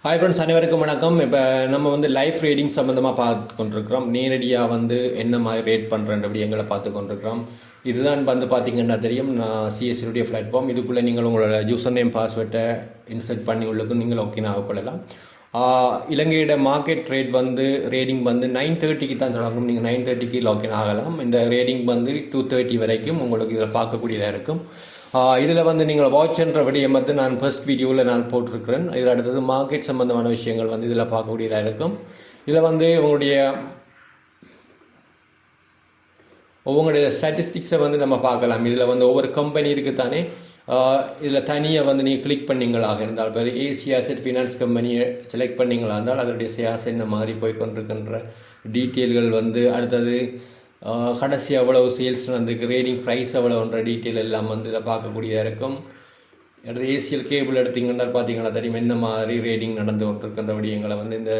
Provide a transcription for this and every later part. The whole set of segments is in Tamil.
ஹாய் ஃப்ரெண்ட்ஸ், அனைவருக்கும் வணக்கம். இப்போ நம்ம வந்து லைஃப் ரேடிங் சம்மந்தமாக பார்த்து கொண்டிருக்கிறோம். நேரடியாக வந்து என்ன மாதிரி ரேட் பண்ணுறேன்ற விடயங்களை பார்த்து கொண்டிருக்கிறோம். இதுதான் வந்து பார்த்தீங்கன்னா தெரியும், நான் சிஎஸ்சியுடைய பிளாட்ஃபார்ம். இதுக்குள்ளே நீங்கள் உங்களோட யூசர் நேம் பாஸ்வேர்டை இன்சர்ட் பண்ணி உள்ளுக்கு நீங்கள் ஓகே ஆகிக்கொள்ளலாம். இலங்கையோட மார்க்கெட் ரேட் வந்து ரேடிங் வந்து 9:30க்கு தான் தொடங்கும். நீங்கள் 9:30க்கு லாக்இன் ஆகலாம். இந்த ரேடிங் வந்து 2:30 வரைக்கும் உங்களுக்கு இதில் பார்க்கக்கூடியதாக இருக்கும். இதில் வந்து நீங்கள் வாட்ச்ன்ற விடயம் வந்து நான் ஃபர்ஸ்ட் வீடியோவில் நான் போட்டிருக்கிறேன். இதில் அடுத்தது மார்க்கெட் சம்பந்தமான விஷயங்கள் வந்து இதில் பார்க்கக்கூடியதாக இருக்கும். இதில் வந்து உங்களுடைய ஸ்டாட்டிஸ்டிக்ஸை வந்து நம்ம பார்க்கலாம். இதில் வந்து ஒவ்வொரு கம்பெனி இருக்குத்தானே, இதில் தனியாக வந்து நீங்கள் கிளிக் பண்ணிங்களாக இருந்தால், இப்போ ஏசி அசெட் ஃபினான்ஸ் கம்பெனியை செலக்ட் பண்ணிங்களா இருந்தால் அதனுடைய ஷேர்ஸ் என்ன மாதிரி போய்கொண்டிருக்கின்ற டீட்டெயில்கள் வந்து, அடுத்தது கடைசி எவ்வளவு சேல்ஸ் நடந்துக்கு, ரேடிங் ப்ரைஸ் எவ்வளோன்ற டீட்டெயில் எல்லாம் வந்து இதில் பார்க்கக்கூடியதாக இருக்கும். அடுத்து ஏசிஎல் கேபிள் எடுத்திங்கன்னா பார்த்தீங்கன்னா தெரியும் என்ன மாதிரி ரேடிங் நடந்து கொண்டிருக்கின்ற விடயங்களை வந்து இந்த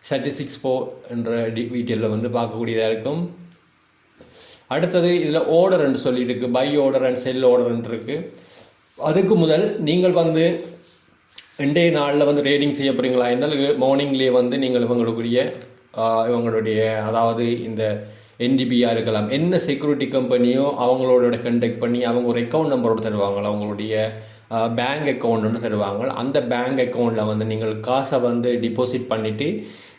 ஸ்டாட்டிஸ்டிக்ஸ் என்ற டீட்டெயிலில் வந்து பார்க்கக்கூடியதாக இருக்கும். அடுத்தது இதில் ஆர்டர்ன்னு சொல்லியிருக்கு, பை ஆர்டர் அண்ட் செல் ஆர்டர்ன்னு இருக்குது. அதுக்கு முதல் நீங்கள் வந்து இன்றைய நாளில் வந்து ரேடிங் செய்ய போகிறீங்களா இருந்தால் மார்னிங்லேயே வந்து நீங்கள் இவங்களுடைய அதாவது இந்த என்டிபியாக இருக்கலாம், என்ன செக்யூரிட்டி கம்பெனியோ அவங்களோட கண்டெக்ட் பண்ணி அவங்க ஒரு அக்கௌண்ட் நம்பரோடு தருவாங்க, அவங்களுடைய பேங்க் அக்கௌண்ட் ஒன்று தருவாங்க. அந்த பேங்க் அக்கௌண்ட்டில் வந்து நீங்கள் காசை வந்து டிபாசிட் பண்ணிவிட்டு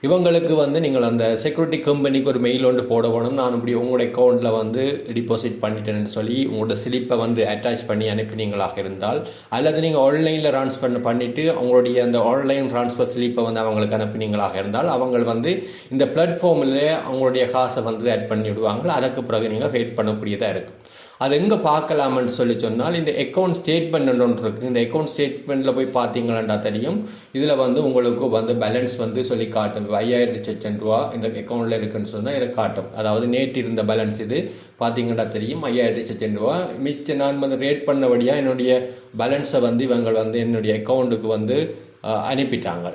இவங்களுக்கு வந்து நீங்கள் அந்த செக்யூரிட்டி கம்பெனிக்கு ஒரு மெயில் ஒன்று போடணும். நான் இப்படி உங்களோட அக்கௌண்ட்டில் வந்து டிபாசிட் பண்ணிட்டேன்னு சொல்லி உங்களோட ஸ்லிப்பை வந்து அட்டாச் பண்ணி அனுப்பினீங்களாக இருந்தால், அல்லது நீங்கள் ஆன்லைனில் ட்ரான்ஸ்ஃபர் பண்ணிவிட்டு அவங்களுடைய அந்த ஆன்லைன் ட்ரான்ஸ்ஃபர் ஸ்லிப்பை வந்து அவங்களுக்கு அனுப்பினீங்களாக இருந்தால், அவங்க வந்து இந்த பிளாட்ஃபார்மில் அவங்களுடைய காசை வந்து ஆட் பண்ணி விடுவாங்க. அதற்கு பிறகு நீங்கள் ரேட் பண்ணக்கூடியதாக இருக்கும். அது எங்கே பார்க்கலாம்னு சொல்லி சொன்னால், இந்த அக்கௌண்ட் ஸ்டேட்மெண்ட் ஒன்று இருக்குது. இந்த அக்கௌண்ட் ஸ்டேட்மெண்ட்டில் போய் பார்த்தீங்களாண்டா தெரியும். இதில் வந்து உங்களுக்கு வந்து பேலன்ஸ் வந்து சொல்லி காட்டும். 5,600 ரூபா இந்த அக்கௌண்ட்டில் இருக்குன்னு சொன்னால் இதை காட்டும். அதாவது நேற்று இருந்த பேலன்ஸ் இது பார்த்தீங்கன்னா தெரியும், 5,600 ரூபா. மிச்சம் நான் வந்து ரேட் பண்ணபடியாக என்னுடைய பேலன்ஸை வந்து இவங்க வந்து என்னுடைய அக்கௌண்ட்டுக்கு வந்து அனுப்பிட்டாங்க.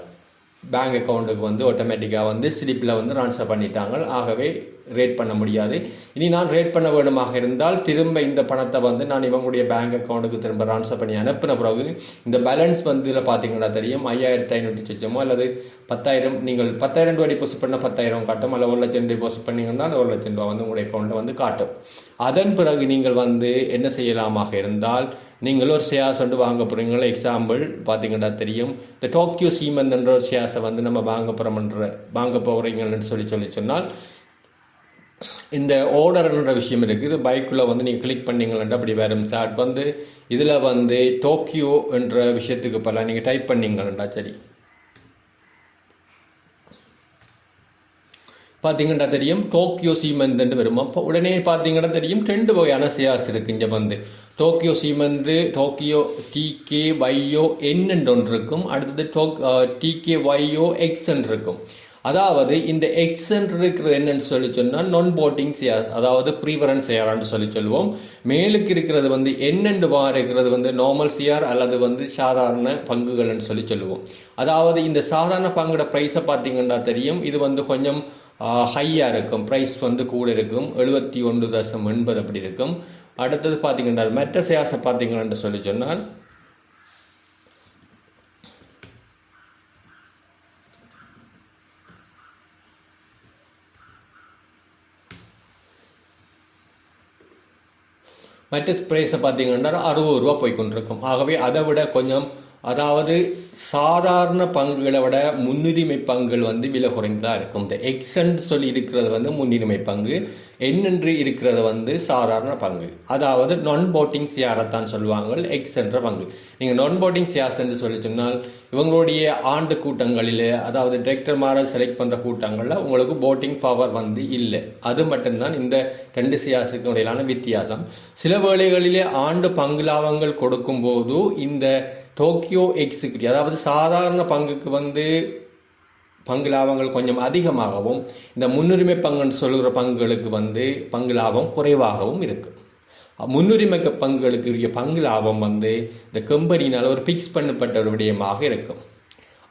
பேங்க் அக்கௌண்ட்டுக்கு வந்து ஆட்டோமேட்டிக்காக வந்து ஸ்லிப்பில் வந்து ட்ரான்ஸ்ஃபர் பண்ணிட்டாங்க. ஆகவே ரேட் பண்ண முடியாது. இனி நான் ரேட் பண்ண வேண்டுமாக இருந்தால் திரும்ப இந்த பணத்தை வந்து நான் இவங்களுடைய பேங்க் அக்கௌண்ட்டுக்கு திரும்ப ட்ரான்ஸ்ஃபர் பண்ணி அனுப்பின பிறகு இந்த பேலன்ஸ் வந்து இதில் பார்த்தீங்கன்னா தெரியும், 5,500 அல்லது 10,000. நீங்கள் 10,000 ரூபா டிபாசிட் பண்ணால் 10,000 காட்டும், அல்ல 1,00,000 டிபாசிட் பண்ணிங்கன்னா அந்த 1,00,000 ரூபா வந்து உங்களுடைய அக்கௌண்ட்டில் வந்து காட்டும். அதன் பிறகு நீங்கள் வந்து என்ன செய்யலாமாக இருந்தால், நீங்கள் ஒரு ஷேர்ஸ் வந்து வாங்க போகிறீங்களா. எக்ஸாம்பிள் பார்த்தீங்கன்னா தெரியும், இந்த டோக்கியோ சீமெண்ட் என்ற ஒரு ஷேர்ஸை வந்து நம்ம வாங்க போகிறீங்கன்னு சொல்லி சொன்னால் இந்த ஆர்டர்ன்ற விஷயம் இருக்குது. இது பைக்குள்ளே வந்து நீங்கள் கிளிக் பண்ணிங்களா அப்படி வரும். சாட் வந்து இதில் வந்து டோக்கியோ என்ற விஷயத்துக்கு பல நீங்கள் டைப் பண்ணிங்களா சரி பார்த்தீங்கன்னா தெரியும், டோக்கியோ சீமெண்ட் வரும். அப்போ உடனே பார்த்தீங்கன்னா தெரியும் 2 வகையான ஷேர்ஸ் இருக்குது. இங்கே வந்து Tokyo cement, Tokyo TKYO N ஒன்று இருக்கும், அடுத்தது TKYO X இருக்கும். அதாவது இந்த எக்ஸன்ட் இருக்கிறது என்னன்னு சொல்லி சொன்னால் நான் போட்டிங் ஷேர்ஸ், அதாவது ப்ரீஃபரன்ஸ் ஷேரான்னு சொல்லுவோம். மேலுக்கு இருக்கிறது வந்து என்னென்று இருக்கிறது வந்து நார்மல் ஷேர் அல்லது வந்து சாதாரண பங்குகள்னு சொல்லுவோம். அதாவது இந்த சாதாரண பங்கோட ப்ரைஸை பார்த்தீங்கன்னா தெரியும், இது வந்து கொஞ்சம் ஹையாக இருக்கும், ப்ரைஸ் வந்து கூட இருக்கும், 71.80 அப்படி இருக்கும். அடுத்தது பார்த்தீங்கன்னா மற்ற ஷேர்ஸை பார்த்தீங்கன்னு சொல்லி சொன்னால் மற்ற ப்ரைஸை பார்த்தீங்கன்னா 60 ரூபா போய்கொண்டிருக்கும். ஆகவே அதை விட கொஞ்சம், அதாவது சாதாரண பங்குகளை விட முன்னுரிமை பங்குகள் வந்து விலை குறைந்ததாக இருக்கும். இந்த எக்ஸன்ட் சொல்லி இருக்கிறது வந்து முன்னுரிமை பங்கு, என்னென்று இருக்கிறது வந்து சாதாரண பங்கு, அதாவது நான் போட்டிங் ஷேரைத்தான் சொல்லுவாங்க எக்ஸ் என்ற பங்கு. நீங்கள் நான் போட்டிங் ஷேர்ஸ் என்று சொல்லி சொன்னால் இவங்களுடைய ஆண்டு கூட்டங்களில், அதாவது டிரெக்டர் மாற செலக்ட் பண்ணுற கூட்டங்களில் உங்களுக்கு போட்டிங் பவர் வந்து இல்லை. அது மட்டும்தான் இந்த 2 ஷேர்ஸுக்கு இடையிலான வித்தியாசம். சில வேளைகளிலே ஆண்டு பங்கு லாபங்கள் கொடுக்கும்போது இந்த டோக்கியோ எக்ஸுக்கு, அதாவது சாதாரண பங்குக்கு வந்து பங்கு லாபங்கள் கொஞ்சம் அதிகமாகவும், இந்த முன்னுரிமை பங்குன்னு சொல்கிற பங்குகளுக்கு வந்து பங்கு லாபம் குறைவாகவும் இருக்கும். முன்னுரிமை பங்குகளுக்கு பங்கு லாபம் வந்து இந்த கம்பெனினால் ஒரு ஃபிக்ஸ் பண்ணப்பட்ட ஒரு விடயமாக இருக்கும்.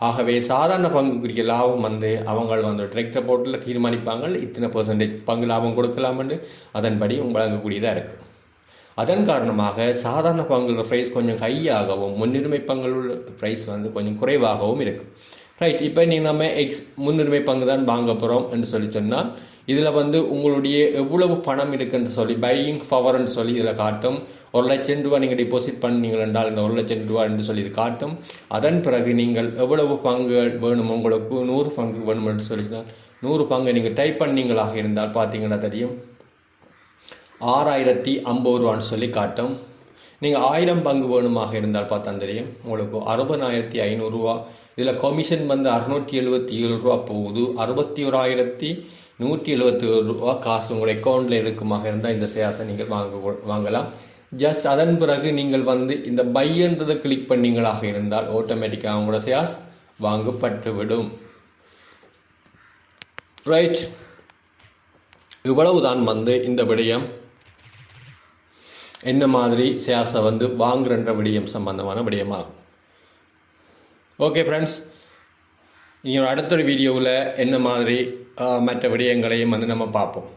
ஆகவே சாதாரண பங்குக்குரிய லாபம் வந்து அவங்க வந்து டிரெக்டர் போர்ட்டில் தீர்மானிப்பாங்க, இத்தனை % பங்கு லாபம் கொடுக்கலாம்னு, அதன்படி வழங்கக்கூடியதாக இருக்கும். அதன் காரணமாக சாதாரண பங்குகளோட ப்ரைஸ் கொஞ்சம் ஹையாகவும் முன்னுரிமை பங்குகளோட ப்ரைஸ் வந்து கொஞ்சம் குறைவாகவும் இருக்கும். ரைட். இப்போ நீங்கள் நம்ம முன்னுரிமை பங்கு தான் வாங்க போகிறோம் என்று சொன்னால் இதில் வந்து உங்களுடைய எவ்வளவு பணம் இருக்குன்னு சொல்லி பையிங் பவர்ன்னு சொல்லி இதில் காட்டும். 1,00,000 ரூபா நீங்கள் டிபாசிட் பண்ணீங்கள் என்றால் இந்த 1,00,000 ரூபா என்று சொல்லி இது காட்டும். அதன் பிறகு நீங்கள் எவ்வளவு பங்குகள் வேணும், உங்களுக்கு 100 பங்கு வேணும் என்று சொல்லினால் 100 பங்கு நீங்கள் டைப் பண்ணீங்களாக இருந்தால் பார்த்தீங்கன்னா தெரியும் 6,050 ரூபான்னு சொல்லி காட்டும். நீங்கள் 1000 பங்கு வேணுமாக இருந்தால் பார்த்தா தெரியும் உங்களுக்கு 60,500 ரூபா. இதில் கமிஷன் வந்து 677 ரூபா போகுது. 61,177 ரூபா காசு உங்களுடைய அக்கௌண்ட்டில் இருக்குமாக இருந்தால் இந்த ஷேர்ஸை நீங்கள் வாங்கலாம். ஜஸ்ட் அதன் பிறகு நீங்கள் வந்து இந்த பையன்றதை கிளிக் பண்ணீங்களாக இருந்தால் ஆட்டோமேட்டிக்காக உங்களோட ஷேர்ஸ் வாங்கப்பட்டுவிடும். ரைட். இவ்வளவுதான் வந்து இந்த விடயம் என்ன மாதிரி ஷேர்ஸை வந்து வாங்குகின்ற விடயம் சம்பந்தமான விடயமாகும். ஓகே ஃப்ரெண்ட்ஸ், நீங்கள் அடுத்த வீடியோவில் என்ன மாதிரி மற்ற விடயங்களையும் வந்து நம்ம பார்ப்போம்.